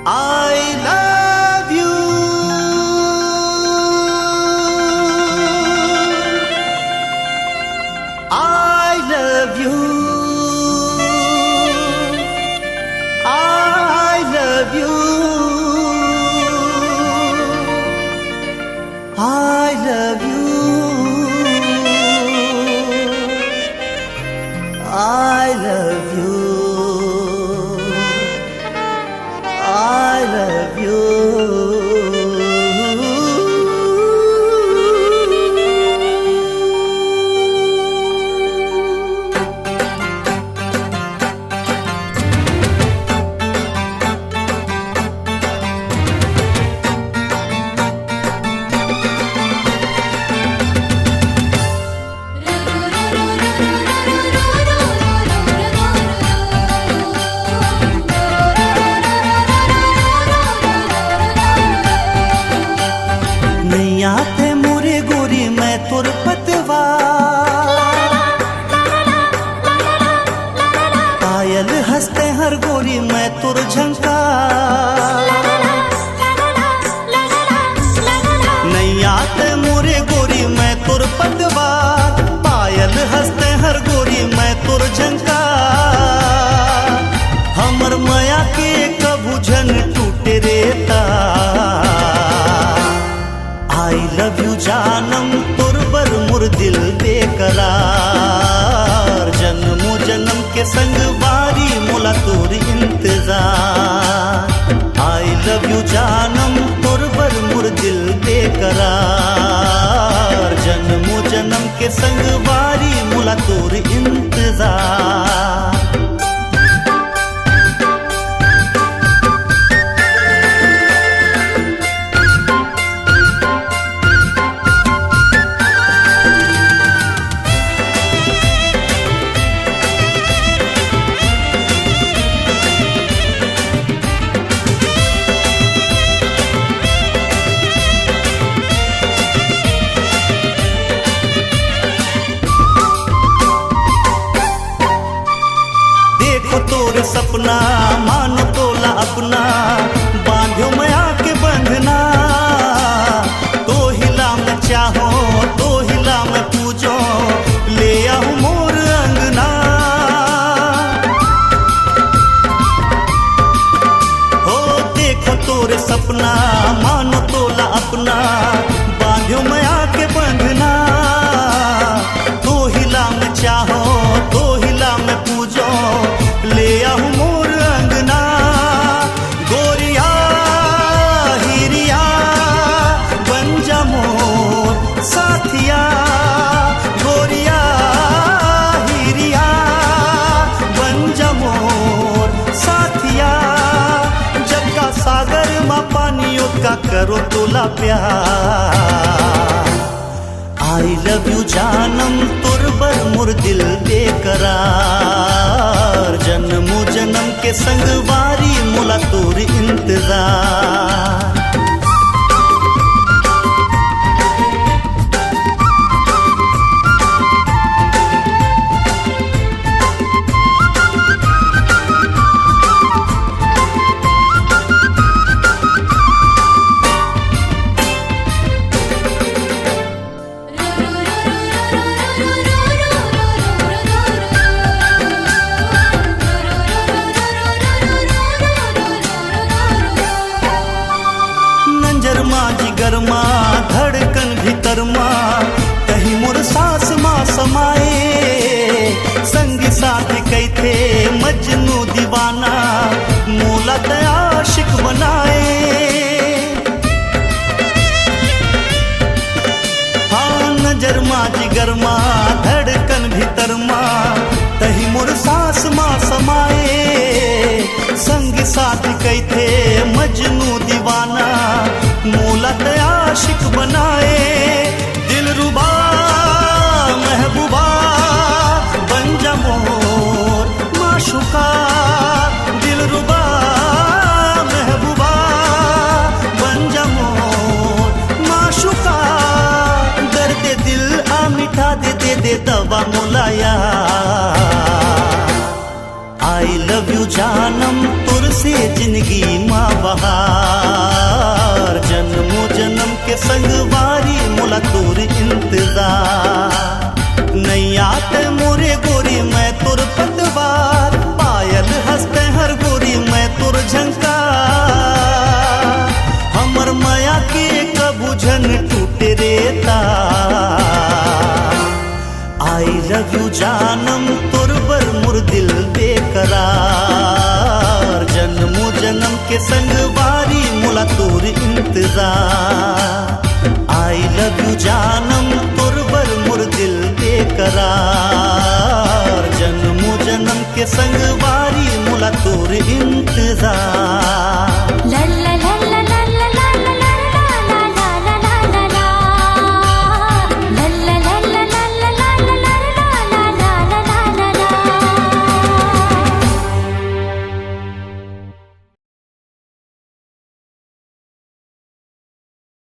I love you. I love you. I love you. I love you. I love you. I love you. नैया थे मोरे गोरी मैं तोर पतवा, पायल हंसते हर गोरी मैं तोर झंका। नैया थे मोरे गोरी मैं तोर पतवा, पायल हंसते हर गोरी मैं तोर झंका। हमर माया के कभू झन टूटे रेता। I love you जानम तोर बर मोर दिल बेकरार। जन्मों जन्म के संग बारी मोला तोर इंतजार। I love you जानम तोर बर मोर दिल बेकरार। जन्मों जन्म के संग बारी मोला तोर इंतजार। तोरे सपना मानो तोला अपना, बांध्यो मया के बंधना। तो हिला मैं चाहो तो हिला मैं पूजो, ले आऊं मोर अंगना। हो देखो तोरे सपना मानो तोला अपना, बांध्यो मया के बंधना। तो हिला मैं चाहो तो हिला मैं पूजो, ले आऊं मोर अंगना। गोरिया हिरिया बन जा मोर साथिया। गोरिया हिरिया बन जा मोर साथिया। जब का सागर माँ पानियों का करो तोला प्यार। I love you जानम तोर बर मोर दिल बेकरार। जन्मों जन्म के संग बारी मोला तोर इंतजार। गरमा धड़कन भीतर माँ, कहीं मोर सास माँ समाए। संगी साथी कई थे मजनू दीवाना, मोला दया आशिक बनाए। हाँ नजर माँ जिगर माँ धड़कन भीतर माँ, कहीं मोर सास माँ समाए। संगी साथी कई थे मजनू दीवाना, मोला दया आशिक बनाए। दिलरुबा महबूबा बन जा मोर माशुका। दिलरुबा महबूबा बन जा मोर माशुका। दर्द दिल आ मिठा दे दवा मोलाया। I love you जानम तोर से जिंदगी माँ बहार जन्मों जन्म के संगवारी मोला तोर इंतजार नैया ते मोरे गोरी मैं तोर पतवार पायल हंसते हर गोरी मैं तोर झंकार हमर माया के कबू झन टूटे रेता आई लव यू जानम तोर बर मोर दिल बेकरार जन्मों जन्म के संगवारी मोला तोर इंतजार आई लव यू जानम तोर बर मोर दिल बेकरार जन्मों जन्म के संगवारी मोला तोर इंतजार